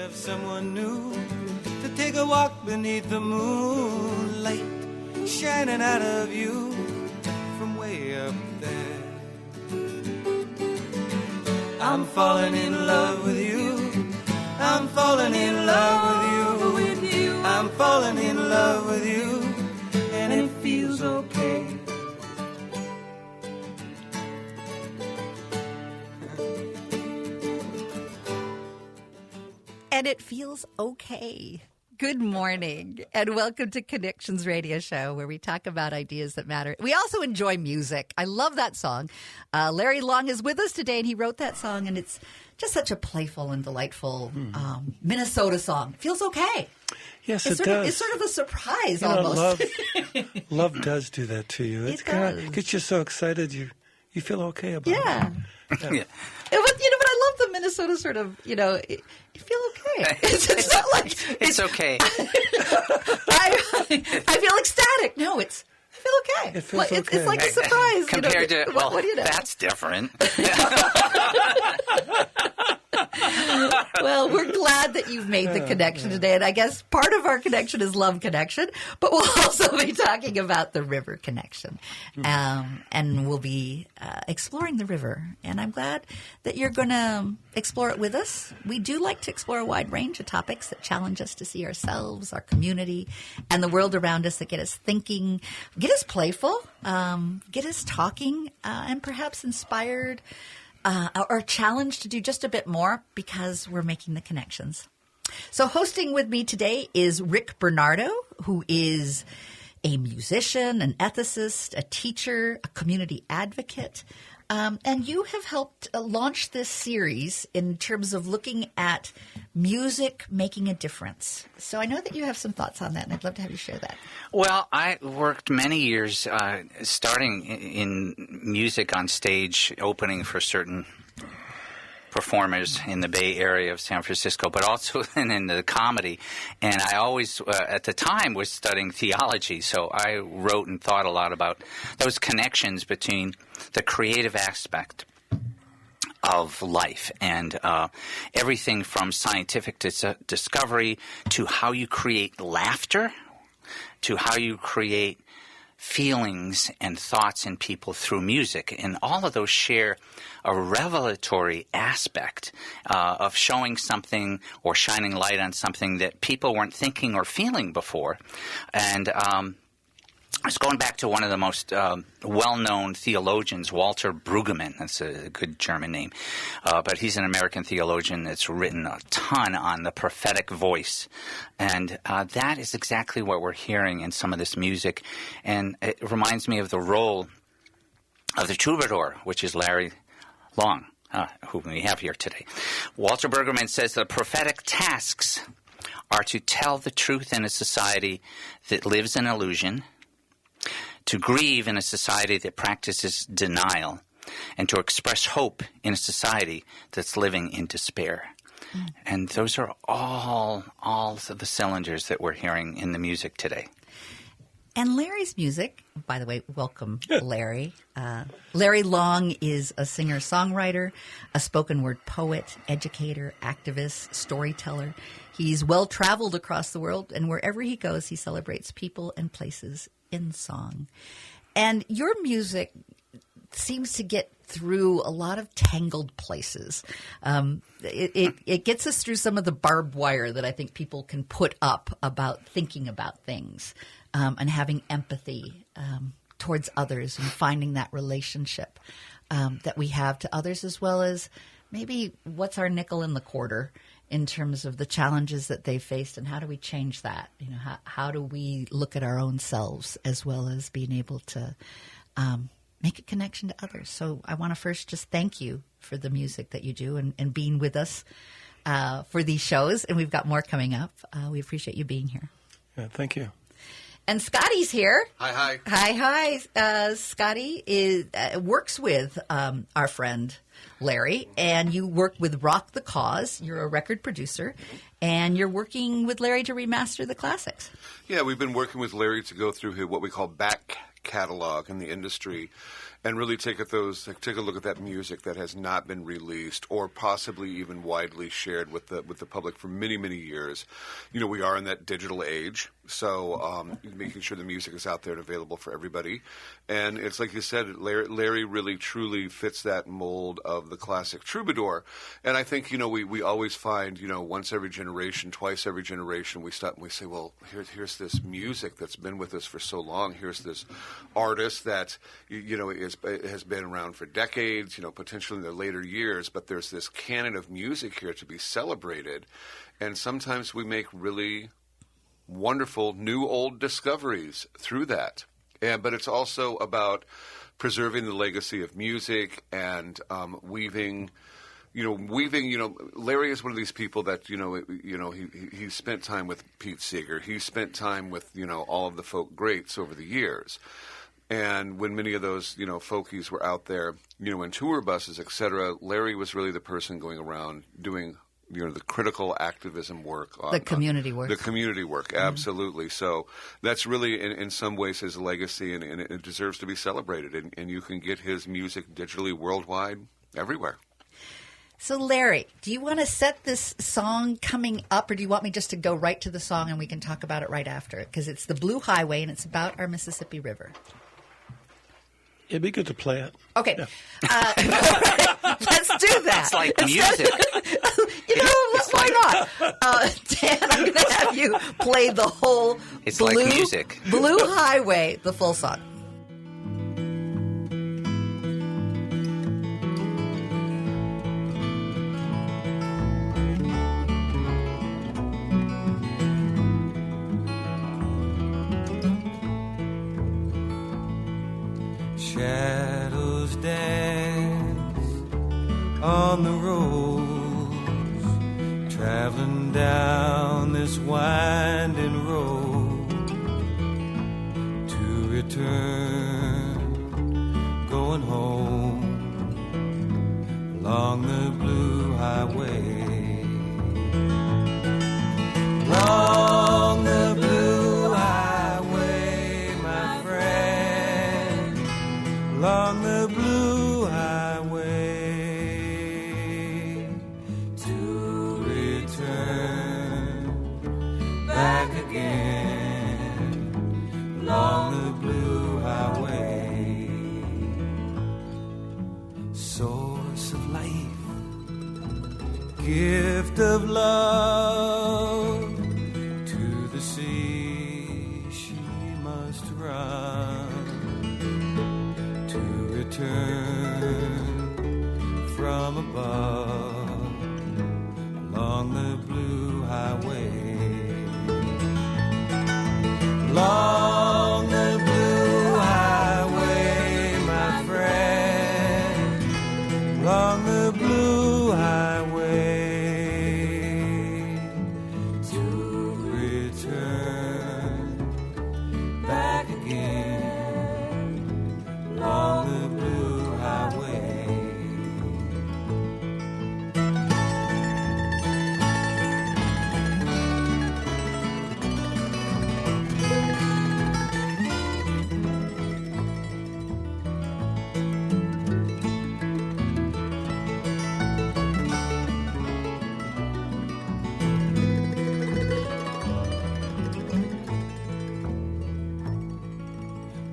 of someone new, to take a walk beneath the moonlight shining out of you from way up there. I'm falling in love with you. I'm falling in love with you. I'm falling in love with you, and it feels okay. And it feels okay. Good morning, and welcome to Connections Radio Show, where we talk about ideas that matter. We also enjoy music. I love that song. Larry Long is with us today, and he wrote that song, and it's just such a playful and delightful Minnesota song. It feels okay. Yes, it does. It's sort of a surprise, you know, almost. Love does do that to you. It kind of gets you so excited you feel okay about it. Yeah. But I love the Minnesota sort of, you feel okay. It's not like it's okay. I feel ecstatic. No, I feel okay. It feels okay. It's like a surprise. Compared to, well, what do you know? That's different. Well, we're glad that you've made the connection today. And I guess part of our connection is love connection, but we'll also be talking about the river connection. And we'll be exploring the river. And I'm glad that you're going to explore it with us. We do like to explore a wide range of topics that challenge us to see ourselves, our community, and the world around us, that get us thinking, get us playful, get us talking, and perhaps inspired or challenged to do just a bit more because we're making the connections. So hosting with me today is Rick Bernardo, who is a musician, an ethicist, a teacher, a community advocate. And you have helped launch this series in terms of looking at music making a difference. So I know that you have some thoughts on that, and I'd love to have you share that. Well, I worked many years starting in music on stage, opening for certain performers in the Bay Area of San Francisco, but also in the comedy. And I always, at the time, was studying theology, so I wrote and thought a lot about those connections between the creative aspect of life and everything from scientific discovery to how you create laughter, to how you create feelings and thoughts in people through music. And all of those share a revelatory aspect of showing something or shining light on something that people weren't thinking or feeling before. And I was going back to one of the most well-known theologians, Walter Brueggemann. That's a good German name. But he's an American theologian that's written a ton on the prophetic voice. And that is exactly what we're hearing in some of this music. And it reminds me of the role of the troubadour, which is Larry Long, who we have here today. Walter Brueggemann says the prophetic tasks are to tell the truth in a society that lives in illusion, to grieve in a society that practices denial, and to express hope in a society that's living in despair. And those are all of the cylinders that we're hearing in the music today. And Larry's music, by the way, welcome, Larry. Larry Long is a singer-songwriter, a spoken word poet, educator, activist, storyteller. He's well-traveled across the world, and wherever he goes, he celebrates people and places in song. And your music seems to get through a lot of tangled places. It gets us through some of the barbed wire that I think people can put up about thinking about things and having empathy towards others and finding that relationship that we have to others, as well as maybe what's our nickel in the quarter in terms of the challenges that they faced, and how do we change that? How do we look at our own selves as well as being able to make a connection to others? So I want to first just thank you for the music that you do and being with us for these shows, and we've got more coming up. We appreciate you being here. Yeah, thank you. And Scotty's here. Hi. Hi. Scotty works with our friend Larry, and you work with Rock the Cause. You're a record producer, and you're working with Larry to remaster the classics. Yeah, we've been working with Larry to go through what we call back catalog in the industry and really take a look at that music that has not been released or possibly even widely shared with the public for many, many years. We are in that digital age, so making sure the music is out there and available for everybody. And it's like you said, Larry really truly fits that mold of the classic troubadour. And I think, we always find, once every generation, twice every generation, we stop and we say, well, here's this music that's been with us for so long. Here's this artist that, has been around for decades, potentially in their later years, but there's this canon of music here to be celebrated. And sometimes we make really wonderful new old discoveries through that. But it's also about preserving the legacy of music and weaving. Larry is one of these people that he spent time with Pete Seeger. He spent time with all of the folk greats over the years. And when many of those, folkies were out there, in tour buses, et cetera, Larry was really the person going around doing, the critical activism work. The community work. The community work, absolutely. So that's really, in some ways, his legacy, and it deserves to be celebrated. And you can get his music digitally worldwide, everywhere. So, Larry, do you want to set this song coming up, or do you want me just to go right to the song and we can talk about it right after it? Because it's the Blue Highway, and it's about our Mississippi River. It'd be good to play it. Okay. Yeah. Let's do that. It's like music. Why not? Dan, I'm going to have you play the whole It's like music. Blue Highway, the full song. Shadows dance on the roads, traveling down this winding road to return, going home along the Blue Highway, along the Blue Highway, my friend, along the Blue Highway, to return back again, along the Blue Highway, source of life, gift of love, to the sea she must run, to return from above, along the Blue Highway, along the Blue Highway, my friend, along the Blue Highway, to return back again, along the Blue Highway.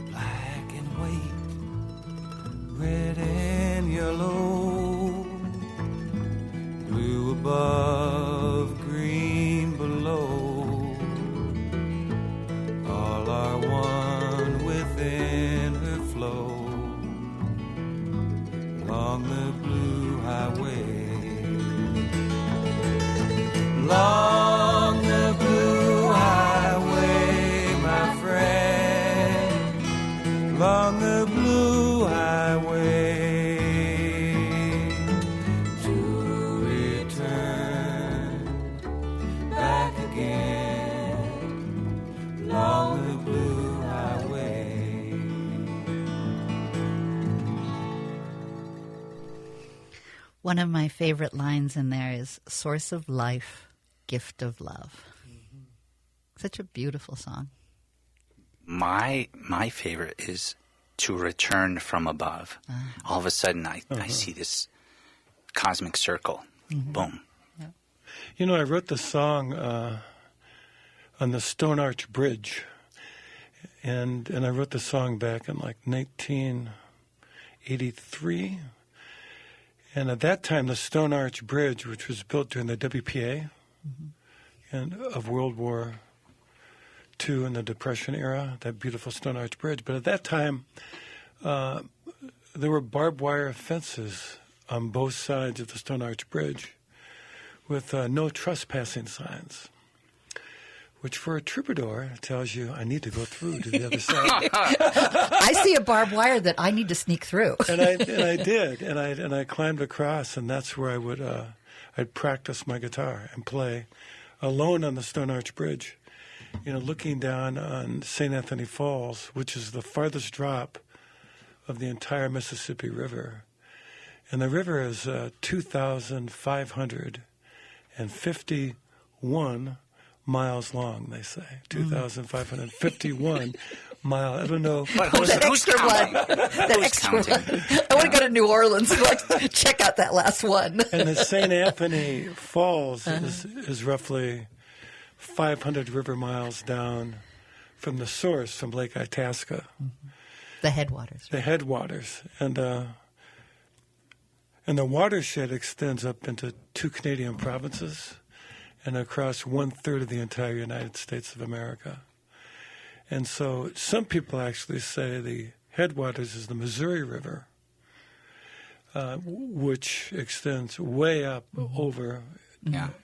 Black and white, red and yellow, blue above, green below, all are one within her flow, along the Blue Highway, along the Blue Highway, my friend, along the Blue Highway, to return back again, along the Blue Highway. One of my favorite lines in there is source of life, gift of love. Such a beautiful song. My favorite is to return from above. All of a sudden, I see this cosmic circle. Boom. You know, I wrote the song on the Stone Arch Bridge, and I wrote the song back in like 1983. And at that time, the Stone Arch Bridge, which was built during the WPA and of World War II in the Depression era, that beautiful Stone Arch Bridge. But at that time, there were barbed wire fences on both sides of the Stone Arch Bridge with no trespassing signs, which for a troubadour tells you I need to go through to the other side. I see a barbed wire that I need to sneak through. and I did, and I climbed across, and that's where I'd practice my guitar and play alone on the Stone Arch Bridge, you know, looking down on St. Anthony Falls, which is the farthest drop of the entire Mississippi River. And the river is 2,551 miles long, they say. 2,551 miles. I don't know. Who's extra counting? one. That Who's extra counting? one. I want to go to New Orleans and check out that last one. And the St. Anthony Falls is roughly 500 river miles down from the source, from Lake Itasca. The headwaters. The headwaters. And the watershed extends up into 2 Canadian provinces and across 1/3 of the entire United States of America. And so some people actually say the headwaters is the Missouri River, which extends way up over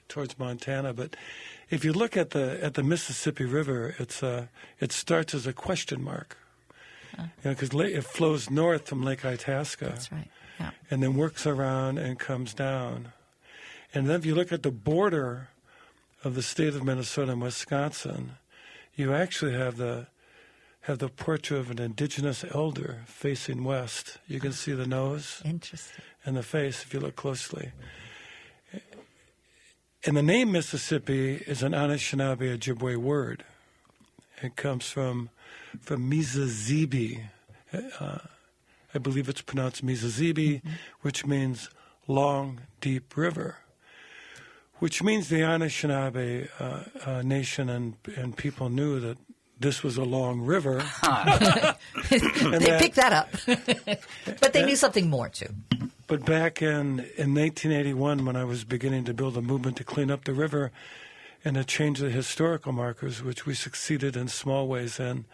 towards Montana. But if you look at the Mississippi River, it starts as a question mark, because it flows north from Lake Itasca. That's right. Yeah. And then works around and comes down. And then if you look at the border of the state of Minnesota and Wisconsin, you actually have the portrait of an indigenous elder facing west. You can see the nose Interesting. and the face if you look closely. And the name Mississippi is an Anishinaabe Ojibwe word. It comes from Mizazibi. I believe it's pronounced Mizazibi, which means long, deep river, which means the Anishinaabe nation and people knew that this was a long river. They picked that up. But they knew something more, too. But back in 1981, when I was beginning to build a movement to clean up the river and to change the historical markers, which we succeeded in small ways in,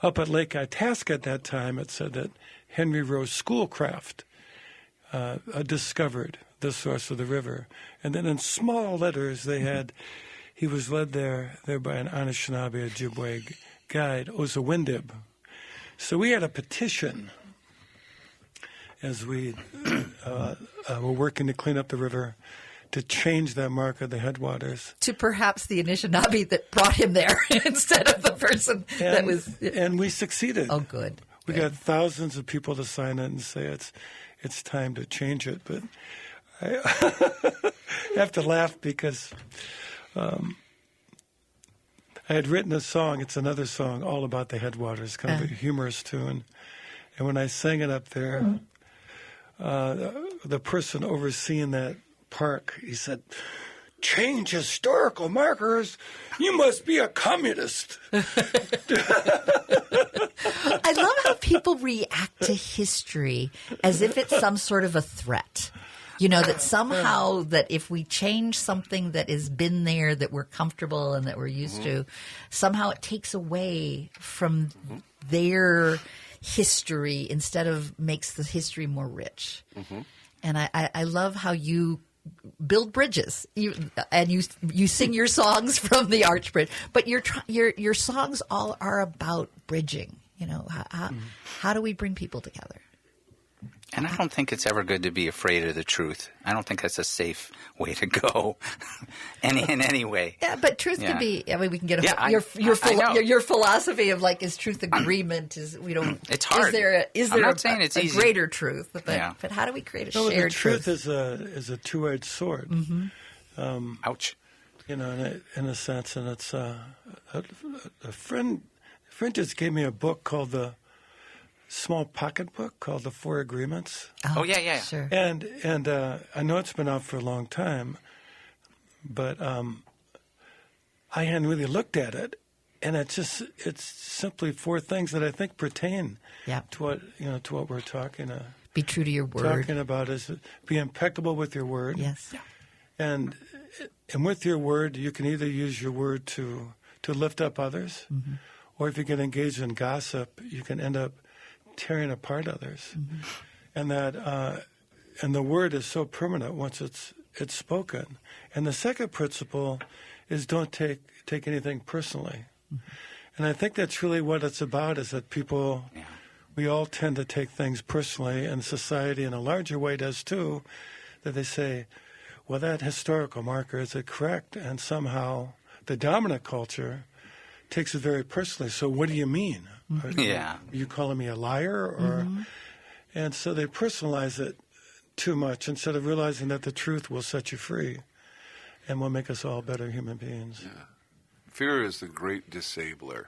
up at Lake Itasca at that time, it said that Henry Rose Schoolcraft discovered the source of the river. And then in small letters they had, he was led there by an Anishinaabe Ojibwe guide, Ozawindib. So we had a petition as we were working to clean up the river to change that mark of the headwaters. To perhaps the Anishinaabe that brought him there instead of the person that was... And we succeeded. Oh, good. We got thousands of people to sign it and say it's time to change it. But I have to laugh because I had written a song. It's another song all about the headwaters, kind of a humorous tune. And when I sang it up there, the person overseeing that park, he said, "Change historical markers? You must be a communist." I love how people react to history as if it's some sort of a threat. You know, that somehow that if we change something that has been there, that we're comfortable and that we're used to, somehow it takes away from their history instead of makes the history more rich. And I love how you build bridges, you sing your songs from the Arch Bridge, but your songs all are about bridging. You know, how do we bring people together? And I don't think it's ever good to be afraid of the truth. I don't think that's a safe way to go, in any way. Yeah, but truth can be. I mean, we can get I know. your philosophy of like, is truth agreement? Is we don't. It's hard. Is I'm there not saying it's a easy. greater truth? But how do we create a No, shared the truth is a two-edged sword. Ouch. You know, in a sense, and it's a friend just gave me a book called small pocketbook called The Four Agreements. Oh, yeah. Sure. And I know it's been out for a long time, but I hadn't really looked at it, and it's simply 4 things that I think pertain Yeah. to what we're talking Be true to your word. talking about is be impeccable with your word. Yes. And with your word, you can either use your word to lift up others, or if you get engaged in gossip, you can end up tearing apart others. And that and the word is so permanent once it's spoken. And the second principle is don't take anything personally. And I think that's really what it's about, is that people, we all tend to take things personally, and society in a larger way does too, that they say, well, that historical marker, is it correct? And somehow the dominant culture takes it very personally. So what do you mean? Yeah. Are you calling me a liar? Or And so they personalize it too much instead of realizing that the truth will set you free and will make us all better human beings. Yeah. Fear is the great disabler.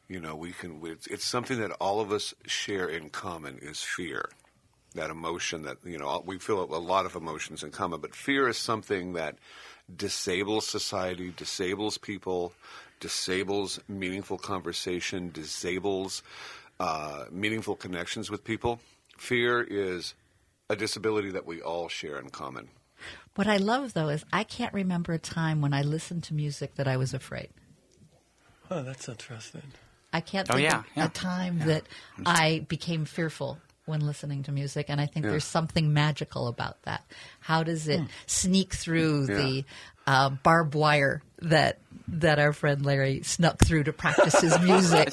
You know, it's something that all of us share in common, is fear. That emotion that, we feel a lot of emotions in common, but fear is something that disables society, disables people, disables meaningful conversation, disables meaningful connections with people. Fear is a disability that we all share in common. What I love, though, is I can't remember a time when I listened to music that I was afraid. Oh, that's interesting. I can't think of yeah. a time that I became fearful when listening to music, and I think there's something magical about that. How does it sneak through the barbed wire that our friend Larry snuck through to practice his music?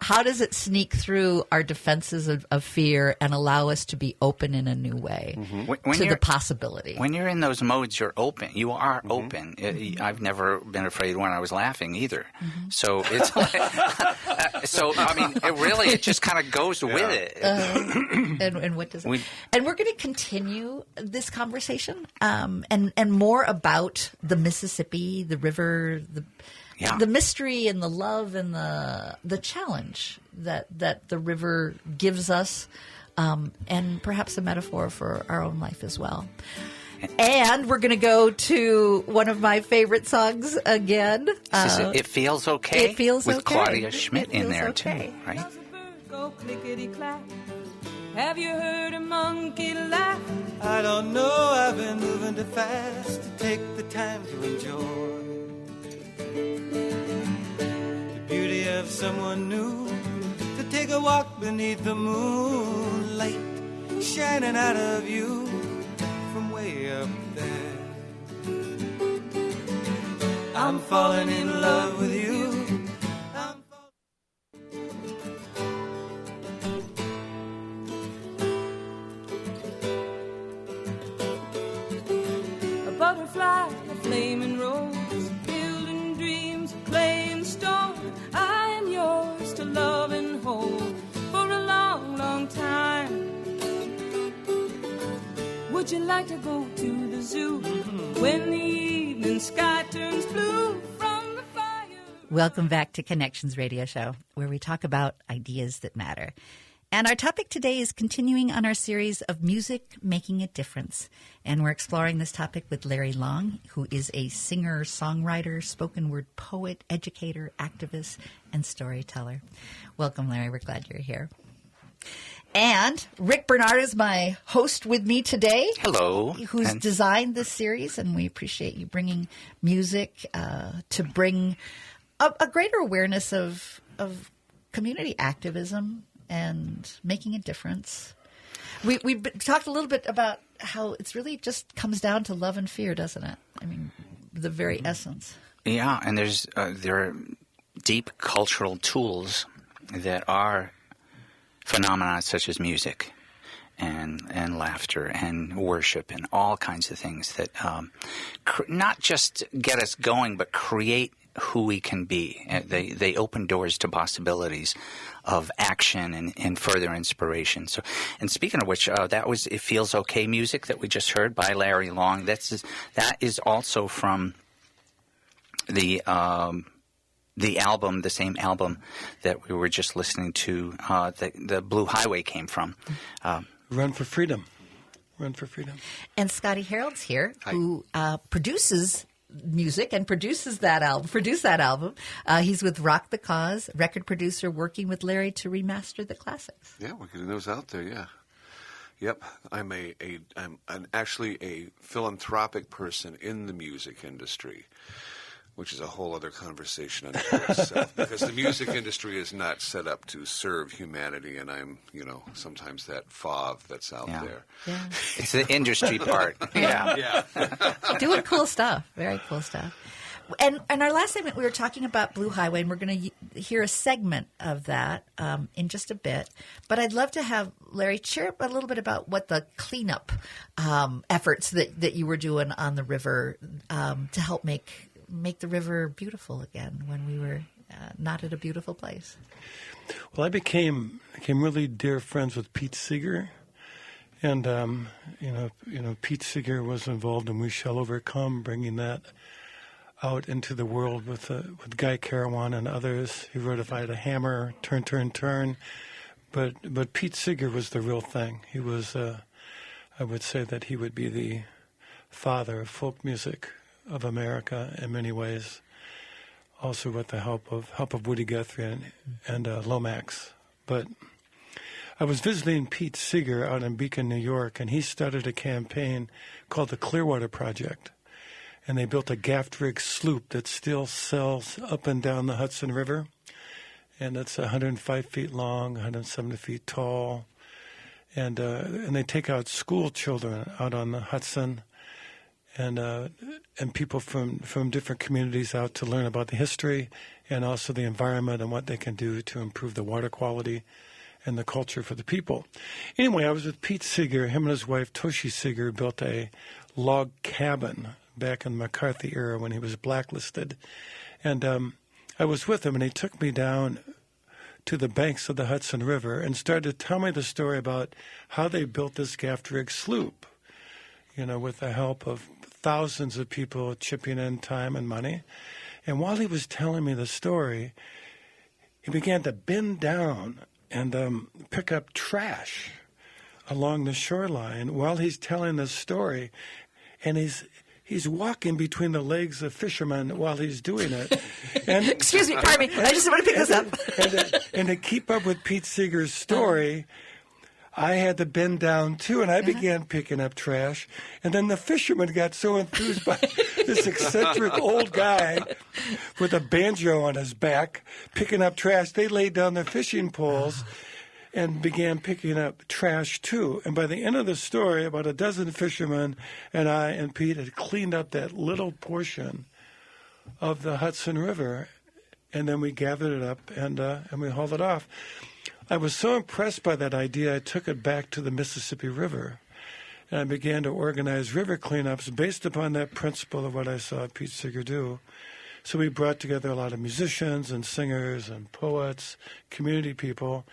How does it sneak through our defenses of fear and allow us to be open in a new way to the possibility? When you're in those modes, you're open. You are open. I've never been afraid when I was laughing either. So it's it just kind of goes with it. And what does it? And we're going to continue this conversation and more about the Mississippi, the river, the mystery and the love and the challenge that the river gives us, and perhaps a metaphor for our own life as well. And we're going to go to one of my favorite songs again. It Feels Okay? It Feels with Okay. Claudia Schmidt in there, okay. too, right? Does a bird go clickety-clack? Have you heard a monkey laugh? I don't know, I've been moving too fast to take the time to enjoy the beauty of someone new, to take a walk beneath the moonlight shining out of you from way up there. I'm falling in love with you. Butterfly, a flaming rose, building dreams, playing storm. I am yours to love and hold for a long, long time. Would you like to go to the zoo when the evening sky turns blue from the fire? Welcome back to Connections Radio Show, where we talk about ideas that matter. And our topic today is continuing on our series of music making a difference. And we're exploring this topic with Larry Long, who is a singer, songwriter, spoken word poet, educator, activist, and storyteller. Welcome, Larry. We're glad you're here. And Rick Bernard is my host with me today. Hello. Who's designed this series, and we appreciate you bringing music to bring a greater awareness of community activism and making a difference. We've talked a little bit about how it's really just comes down to love and fear, doesn't it? I mean, the very essence. Yeah, and there are deep cultural tools that are phenomena such as music and laughter and worship and all kinds of things that not just get us going, but create who we can be. They open doors to possibilities of action and further inspiration. So, and speaking of which, that was It Feels Okay music that we just heard by Larry Long. That is also from the the album, the same album that we were just listening to, the Blue Highway came from. Run for Freedom. Run for Freedom. And Scotty Harold's here, Hi. who produces music and produced that album. He's with Rock the Cause, record producer, working with Larry to remaster the classics. Yeah, we're getting those out there. Yeah. Yep, I'm actually a philanthropic person in the music industry, which is a whole other conversation unto itself. Because the music industry is not set up to serve humanity, and I'm, sometimes that fave that's out there. Yeah. It's the industry part. Yeah. Yeah. Doing cool stuff. Very cool stuff. And our last segment, we were talking about Blue Highway, and we're going to hear a segment of that in just a bit. But I'd love to have Larry share a little bit about what the cleanup efforts that you were doing on the river to help make the river beautiful again when we were not at a beautiful place. Well, I became really dear friends with Pete Seeger. And, Pete Seeger was involved in We Shall Overcome, bringing that out into the world with Guy Carawan and others. He wrote If I Had a Hammer, Turn, Turn, Turn. But Pete Seeger was the real thing. He was, I would say that he would be the father of folk music of America in many ways, also with the help of Woody Guthrie and Lomax. But I was visiting Pete Seeger out in Beacon, New York, and he started a campaign called the Clearwater Project. And they built a gaff rig sloop that still sails up and down the Hudson River. And it's 105 feet long, 170 feet tall. And they take out school children out on the Hudson and people from different communities out to learn about the history and also the environment and what they can do to improve the water quality and the culture for the people. Anyway, I was with Pete Seeger. Him and his wife, Toshi Seeger, built a log cabin back in the McCarthy era when he was blacklisted. And I was with him, and he took me down to the banks of the Hudson River and started to tell me the story about how they built this gaff rig sloop, with the help of thousands of people chipping in time and money. And while he was telling me the story, he began to bend down and pick up trash along the shoreline while he's telling the story. And he's walking between the legs of fishermen while he's doing it. And Excuse me, pardon me. I just want to pick this up. And to keep up with Pete Seeger's story, I had to bend down too, and I began picking up trash. And then the fishermen got so enthused by this eccentric old guy with a banjo on his back picking up trash. They laid down their fishing poles and began picking up trash too. And by the end of the story, about a dozen fishermen and I and Pete had cleaned up that little portion of the Hudson River, and then we gathered it up and we hauled it off. I was so impressed by that idea, I took it back to the Mississippi River, and I began to organize river cleanups based upon that principle of what I saw Pete Seeger do. So we brought together a lot of musicians and singers and poets, community people,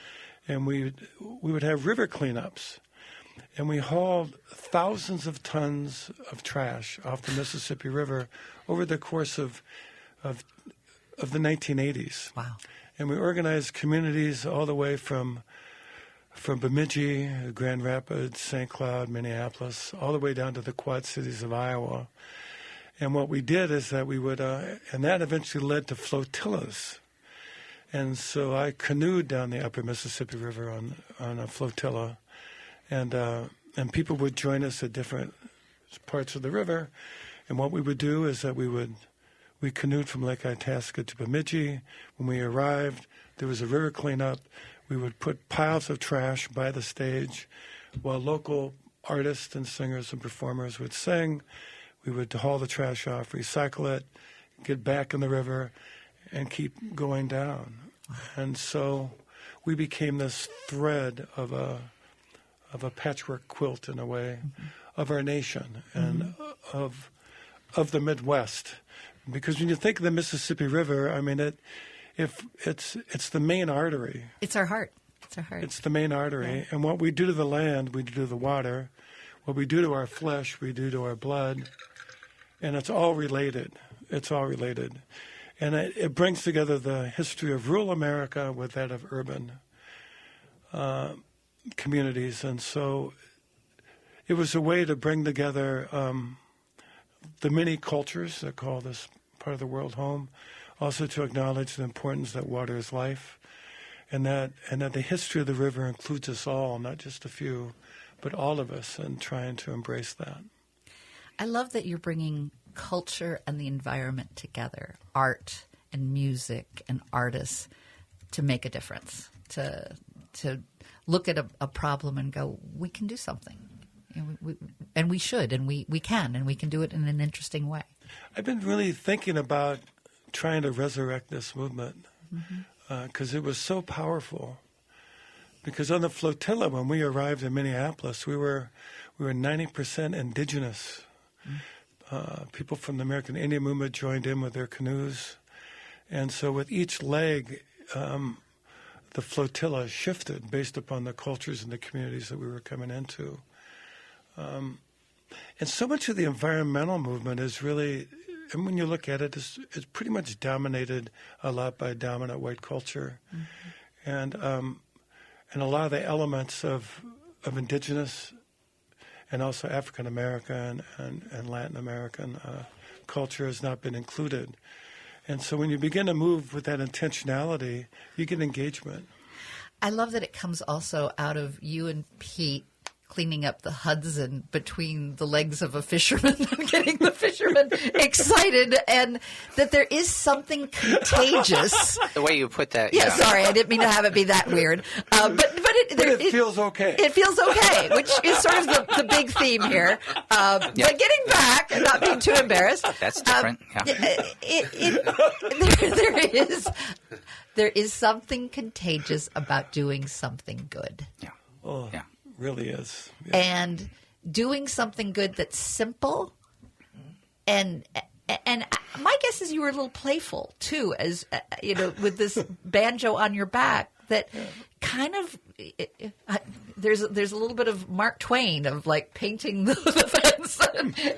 and we would have river cleanups. And we hauled thousands of tons of trash off the Mississippi River over the course of the 1980s. Wow. And we organized communities all the way from Bemidji, Grand Rapids, St. Cloud, Minneapolis, all the way down to the Quad Cities of Iowa. And what we did is that we would, and that eventually led to flotillas. And so I canoed down the upper Mississippi River on a flotilla, and people would join us at different parts of the river. And what we would do is that we canoed from Lake Itasca to Bemidji. When we arrived, there was a river cleanup. We would put piles of trash by the stage while local artists and singers and performers would sing. We would haul the trash off, recycle it, get back in the river, and keep going down. And so we became this thread of a patchwork quilt, in a way, of our nation and of the Midwest. Because when you think of the Mississippi River, I mean, it's the main artery. It's our heart. It's our heart. It's the main artery. Yeah. And what we do to the land, we do to the water. What we do to our flesh, we do to our blood. And it's all related. It's all related. And it brings together the history of rural America with that of urban communities. And so it was a way to bring together the many cultures that call this part of the world home, also to acknowledge the importance that water is life, and that the history of the river includes us all, not just a few, but all of us, and trying to embrace that. I love that you're bringing culture and the environment together, art and music and artists, to make a difference, to look at a problem and go, we can do something. And we should, and we can, and we can do it in an interesting way. I've been really thinking about trying to resurrect this movement because it was so powerful. Because on the flotilla, when we arrived in Minneapolis, we were 90% indigenous. People from the American Indian movement joined in with their canoes. And so with each leg, the flotilla shifted based upon the cultures and the communities that we were coming into. And so much of the environmental movement is really, and when you look at it, it's pretty much dominated a lot by dominant white culture. And a lot of the elements of indigenous and also African American and Latin American culture has not been included. And so when you begin to move with that intentionality, you get engagement. I love that it comes also out of you and Pete cleaning up the Hudson between the legs of a fisherman and getting the fisherman excited, and that there is something contagious. The way you put that. Yeah, sorry, I didn't mean to have it be that weird. But it feels okay. It feels okay, which is sort of the big theme here. But getting back and not being too embarrassed. That's different. There is something contagious about doing something good. Yeah. Oh, yeah. Really is. Yeah. And doing something good that's simple. And my guess is you were a little playful too, as with this banjo on your back. That kind of there's a little bit of Mark Twain of like painting the fence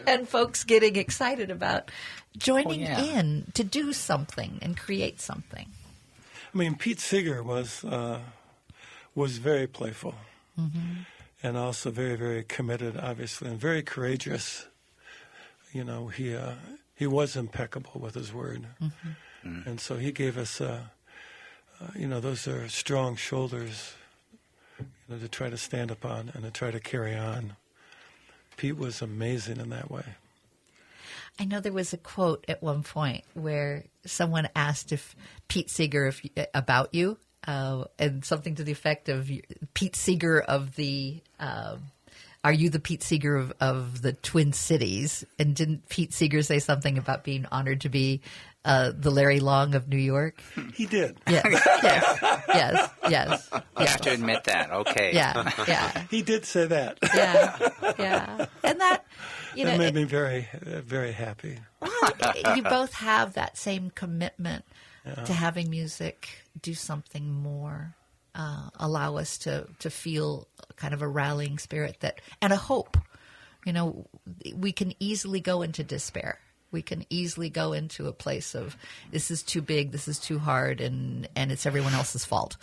and folks getting excited about joining in to do something and create something. I mean, Pete Seeger was very playful. And also very, very committed, obviously, and very courageous. He was impeccable with his word. And so he gave us, those are strong shoulders, to try to stand upon and to try to carry on. Pete was amazing in that way. I know there was a quote at one point where someone asked if Pete Seeger about you. And something to the effect of Pete Seeger of the, are you the Pete Seeger of the Twin Cities? And didn't Pete Seeger say something about being honored to be the Larry Long of New York? He did. Yes. You have to admit that. Okay. Yeah. He did say that. Yeah. And that, that made me very, very happy. You both have that same commitment to having music do something more, allow us to feel kind of a rallying spirit and a hope. We can easily go into despair. We can easily go into a place of this is too big, this is too hard, and it's everyone else's fault.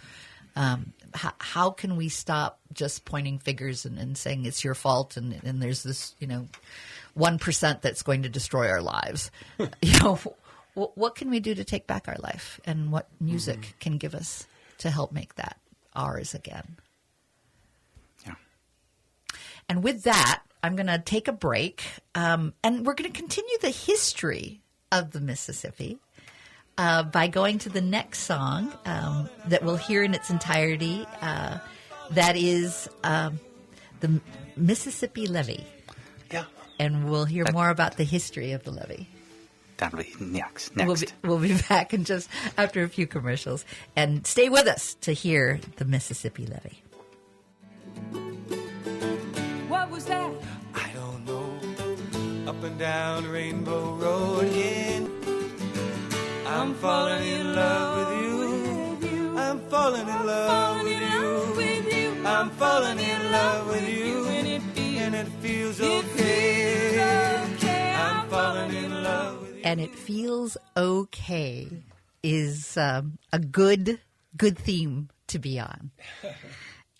How can we stop just pointing fingers and saying it's your fault and there's this 1% that's going to destroy our lives? What can we do to take back our life, and what music can give us to help make that ours again? Yeah. And with that, I'm going to take a break, and we're going to continue the history of the Mississippi by going to the next song that we'll hear in its entirety. That is the Mississippi Levee. Yeah. And we'll hear more about the history of the levee. That'll be next. We'll be back in just after a few commercials. And stay with us to hear the Mississippi Levee. What was that? I don't know. Up and down Rainbow Road again. I'm falling in love with you. I'm falling in love with you. I'm falling in love with you. And it feels okay. I'm falling in love with you. and it feels okay is a good theme to be on.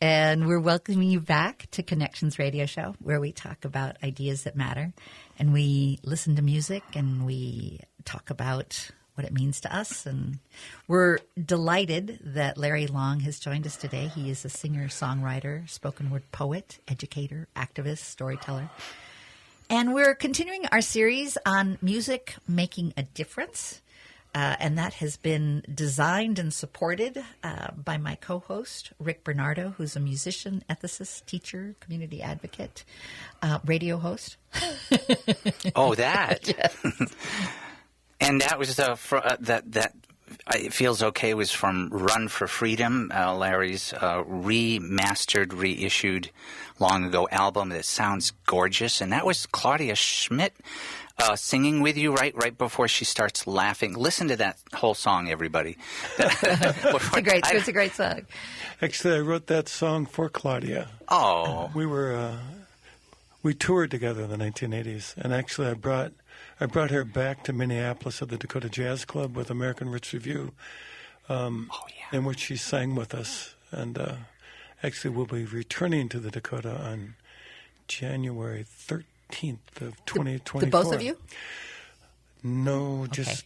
And we're welcoming you back to Connections Radio Show, where we talk about ideas that matter, and we listen to music, and we talk about what it means to us. And we're delighted that Larry Long has joined us today. He is a singer-songwriter, spoken word poet, educator, activist, storyteller. And we're continuing our series on music making a difference. And that has been designed and supported by my co-host, Rick Bernardo, who's a musician, ethicist, teacher, community advocate, radio host. Oh, that. Yes. And that was that It Feels Okay was from Run for Freedom, Larry's remastered, reissued long ago album that sounds gorgeous. And that was Claudia Schmidt singing with you right before she starts laughing. Listen to that whole song, everybody. It's a great song. Actually, I wrote that song for Claudia. Oh. We toured together in the 1980s, and actually I brought her back to Minneapolis at the Dakota Jazz Club with American Roots Review, in which she sang with us. And actually we'll be returning to the Dakota on January 13th of 2024. The both of you? No, just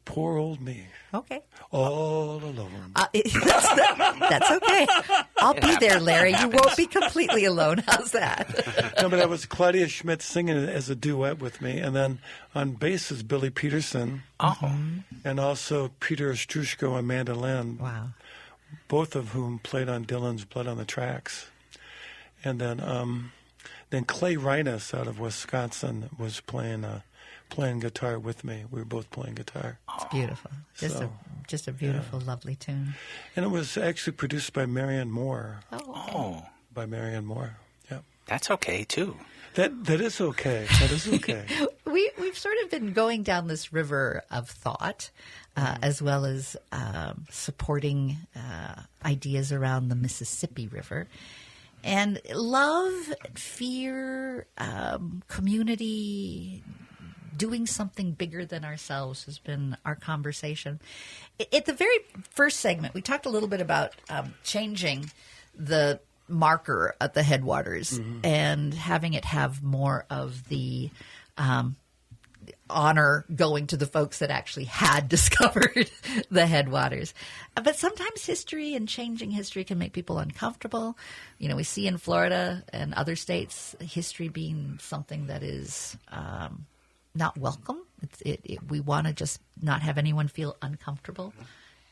poor old me. Okay. All alone. That's okay. I'll be there, Larry. You won't be completely alone. How's that? No, but that was Claudia Schmidt singing it as a duet with me. And then on bass is Billy Peterson. Oh. And also Peter Ostrushko on mandolin. Wow. Both of whom played on Dylan's Blood on the Tracks. And then Clay Reines out of Wisconsin was playing guitar with me. We were both playing guitar. It's beautiful. Just a beautiful, lovely tune. And it was actually produced by Marianne Moore. Oh. By Marianne Moore. Yeah. That's okay, too. That is okay. That is okay. We've sort of been going down this river of thought, as well as supporting ideas around the Mississippi River. And love, fear, community, doing something bigger than ourselves has been our conversation. At the very first segment, we talked a little bit about changing the marker at the headwaters and having it have more of the honor going to the folks that actually had discovered the headwaters. But sometimes history and changing history can make people uncomfortable. You know, we see in Florida and other states history being something that is not welcome. We want to just not have anyone feel uncomfortable.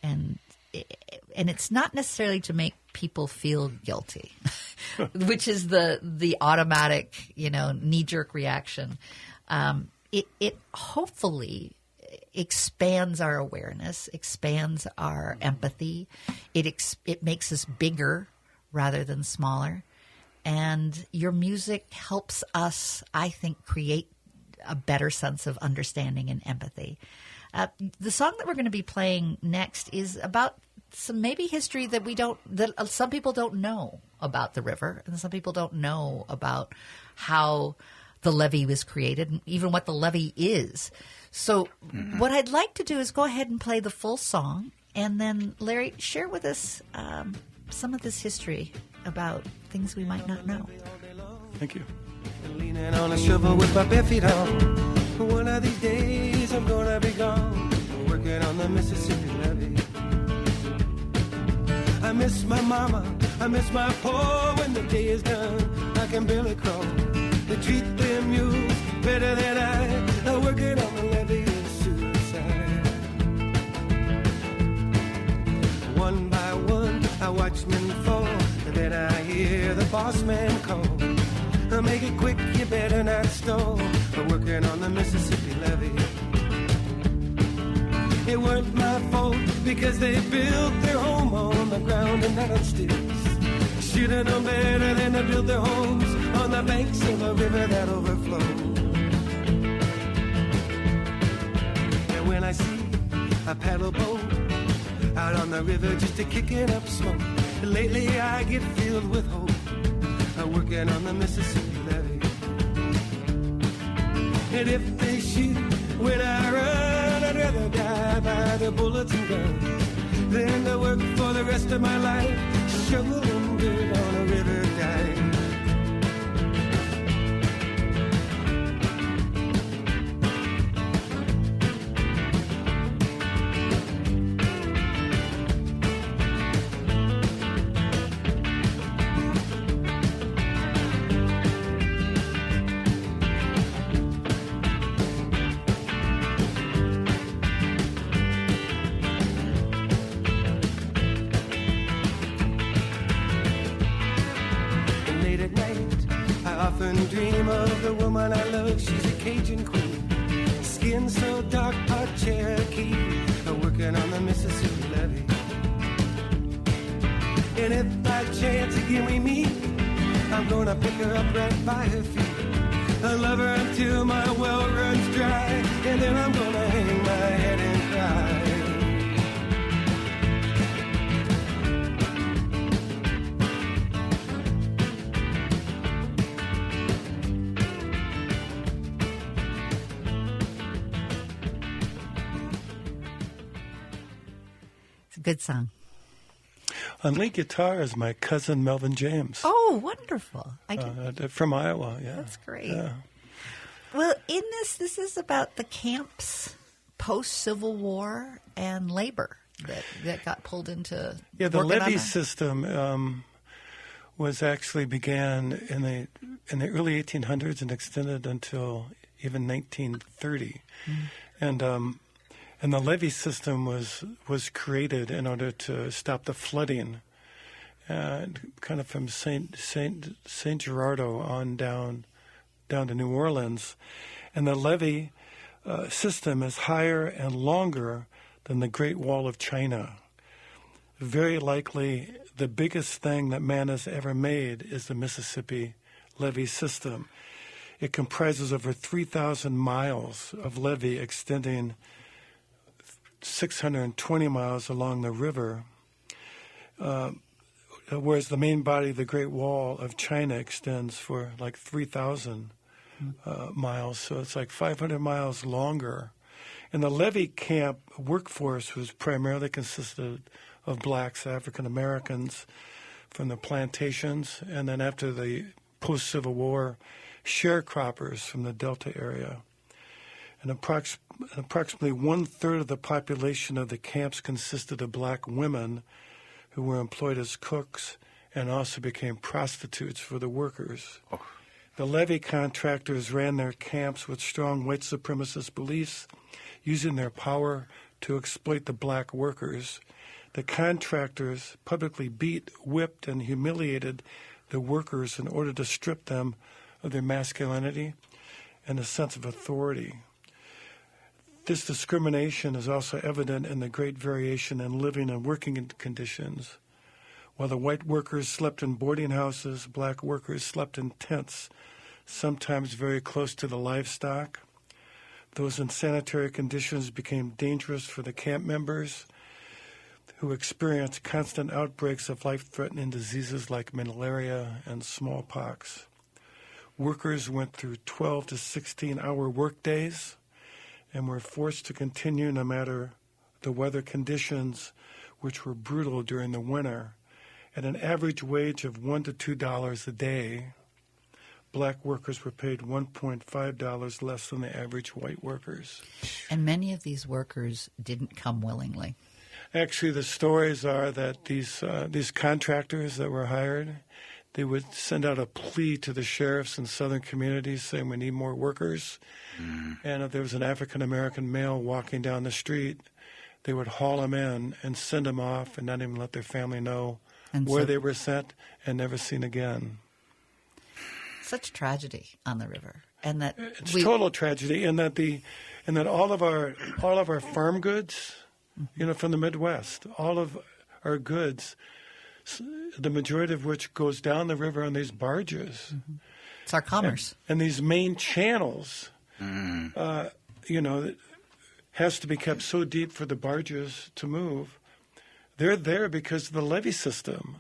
And it's not necessarily to make people feel guilty, which is the automatic, knee-jerk reaction. It hopefully expands our awareness, expands our empathy. It makes us bigger rather than smaller. And your music helps us, I think, create a better sense of understanding and empathy. The song that we're going to be playing next is about some maybe history that some people don't know about the river, and some people don't know about how the levee was created, and even what the levee is. So what I'd like to do is go ahead and play the full song, and then, Larry, share with us some of this history about things we might not know. Thank you. Leaning on a shovel with my bare feet on. One of these days I'm gonna be gone, working on the Mississippi levee. I miss my mama, I miss my pa. When the day is done, I can barely crawl. They treat them mules better than I. Working on the levee is suicide. One by one, I watch men fall, and then I hear the boss man call. Make it quick, you better not stall. Working on the Mississippi levee. It weren't my fault because they built their home on the ground and not on stilts. Should have known better than to build their homes on the banks of a river that overflows. And when I see a paddle boat out on the river just a kicking up smoke, lately I get filled with hope. Working on the Mississippi levee. And if they shoot When I run, I'd rather die by the bullets and guns than to work for the rest of my life, shoveling dirt on a river dike. Dream of the woman I love, she's a Cajun queen. Skin so dark, part Cherokee, working on the Mississippi levee. And if by chance again we meet, I'm gonna pick her up right by her feet. I love her until my well runs dry, and then I'm gonna hang my head and cry. Good song. On lead guitar is my cousin Melvin James. Oh, wonderful. From Iowa, yeah. That's great. Yeah. Well, in this is about the camps post-Civil War and labor that got pulled into the working levee on that. system was actually began in the early 1800s and extended until even 1930. And the levee system was created in order to stop the flooding, kind of from Saint Gerardo on down to New Orleans. And the levee system is higher and longer than the Great Wall of China. Very likely the biggest thing that man has ever made is the Mississippi levee system. It comprises over 3,000 miles of levee extending 620 miles along the river, whereas the main body of the Great Wall of China extends for like 3,000 miles, so it's like 500 miles longer. And the levee camp workforce was primarily consisted of blacks, African Americans from the plantations, and then after the post-Civil War, sharecroppers from the Delta area. And approximately one-third of the population of the camps consisted of black women who were employed as cooks and also became prostitutes for the workers. Oh. The levee contractors ran their camps with strong white supremacist beliefs, using their power to exploit the black workers. The contractors publicly beat, whipped, and humiliated the workers in order to strip them of their masculinity and a sense of authority. This discrimination is also evident in the great variation in living and working conditions. While the white workers slept in boarding houses, black workers slept in tents, sometimes very close to the livestock. Those unsanitary conditions became dangerous for the camp members, who experienced constant outbreaks of life-threatening diseases like malaria and smallpox. Workers went through 12 to 16-hour workdays and were forced to continue no matter the weather conditions, which were brutal during the winter. At an average wage of $1 to $2 a day, black workers were paid $1.5 less than the average white workers. And many of these workers didn't come willingly. Actually, the stories are that these contractors that were hired, they would send out a plea to the sheriffs in southern communities saying we need more workers. And if there was an African-American male walking down the street, they would haul him in and send him off and not even let their family know where they were sent and never seen again. Such tragedy on the river. And that it's total tragedy, and that all of our farm goods, from the Midwest, all of our goods, the majority of which goes down the river on these barges. It's our commerce. And these main channels, has to be kept so deep for the barges to move. They're there because of the levee system,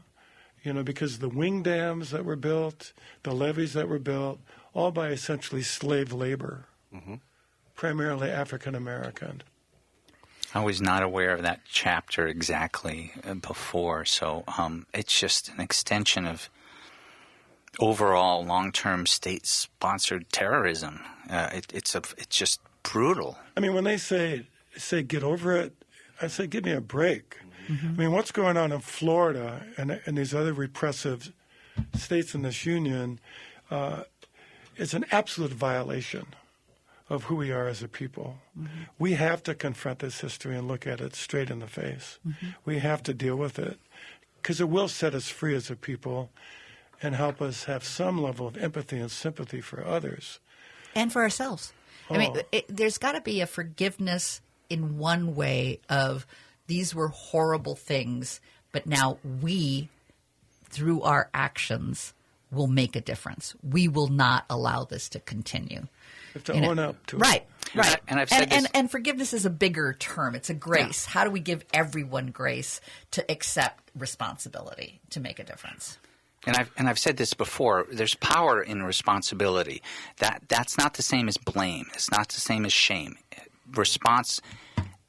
because of the wing dams that were built, the levees that were built, all by essentially slave labor. primarily African American. I was not aware of that chapter exactly before, so it's just an extension of overall long-term state-sponsored terrorism. It's just brutal. I mean, when they say get over it, I say give me a break. I mean, what's going on in Florida and these other repressive states in this union is an absolute violation of who we are as a people. We have to confront this history and look at it straight in the face. We have to deal with it because it will set us free as a people and help us have some level of empathy and sympathy for others. And for ourselves. I mean, there's got to be a forgiveness in one way of these were horrible things, but now we, through our actions, will make a difference. We will not allow this to continue. We have to own up to it. Right. And I've said this. And forgiveness is a bigger term. It's a grace. Yeah. How do we give everyone grace to accept responsibility to make a difference? And I've said this before. There's power in responsibility. That's not the same as blame. It's not the same as shame. Response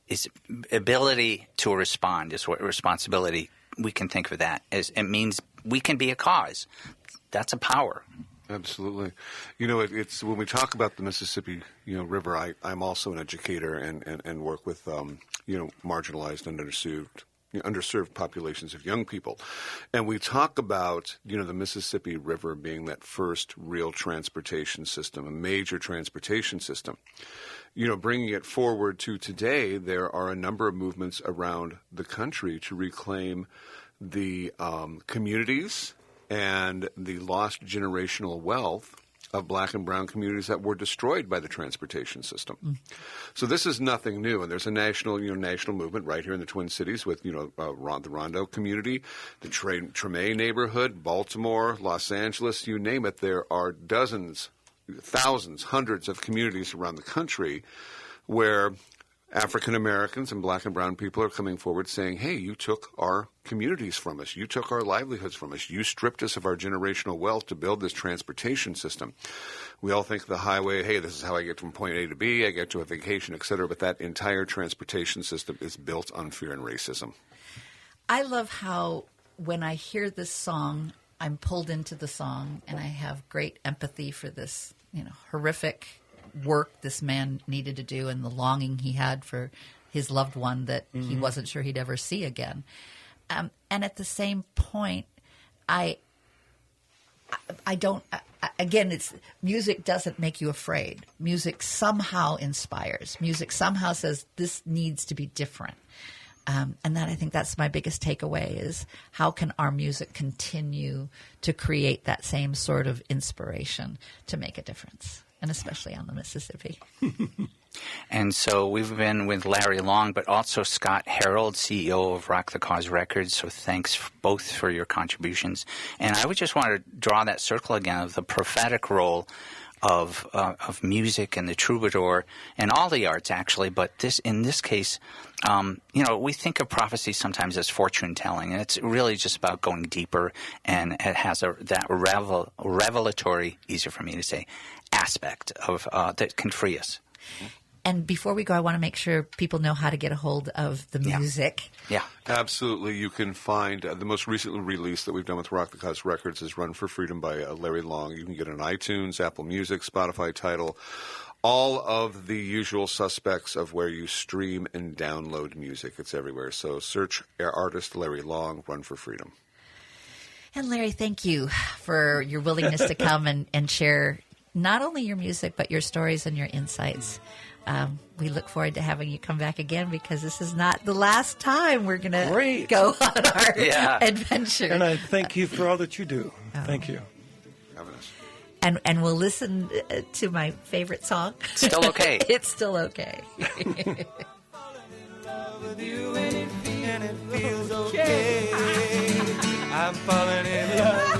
is ability to respond. Is what responsibility. We can think of that as it means we can be a cause. That's a power. Absolutely. You know, it's when we talk about the Mississippi, River. I'm also an educator and work with marginalized and underserved populations of young people, and we talk about the Mississippi River being that first real transportation system, a major transportation system. Bringing it forward to today, there are a number of movements around the country to reclaim the communities and the lost generational wealth of black and brown communities that were destroyed by the transportation system. So this is nothing new, and there's a national movement right here in the Twin Cities with the Rondo community, the Treme neighborhood, Baltimore, Los Angeles, you name it. There are dozens, thousands, hundreds of communities around the country where African Americans and black and brown people are coming forward saying, hey, you took our communities from us. You took our livelihoods from us. You stripped us of our generational wealth to build this transportation system. We all think the highway, hey, this is how I get from point A to B, I get to a vacation, et cetera, but that entire transportation system is built on fear and racism. I love how when I hear this song, I'm pulled into the song and I have great empathy for this, horrific work this man needed to do and the longing he had for his loved one that he wasn't sure he'd ever see again. And at the same point, I don't, again, it's music doesn't make you afraid. Music somehow inspires. Music somehow says this needs to be different. And I think that's my biggest takeaway is how can our music continue to create that same sort of inspiration to make a difference? And especially on the Mississippi. And so we've been with Larry Long, but also Scott Harold, CEO of Rock the Cause Records. So thanks both for your contributions. And I would just want to draw that circle again of the prophetic role of music and the troubadour and all the arts, actually. But in this case, we think of prophecy sometimes as fortune telling, and it's really just about going deeper. And it has that revelatory, easier for me to say, aspect of that can free us. And before we go, I want to make sure people know how to get a hold of the music. Yeah. Absolutely. You can find the most recently released that we've done with Rock the Cause Records is Run for Freedom by Larry Long. You can get it on iTunes, Apple Music, Spotify, Tidal, all of the usual suspects of where you stream and download music. It's everywhere. So search artist Larry Long, Run for Freedom. And Larry, thank you for your willingness to come and share not only your music, but your stories and your insights. We look forward to having you come back again because this is not the last time we're going to go on our adventure. And I thank you for all that you do. Thank you. And we'll listen to my favorite song. Still okay. It's still okay. I'm falling in love.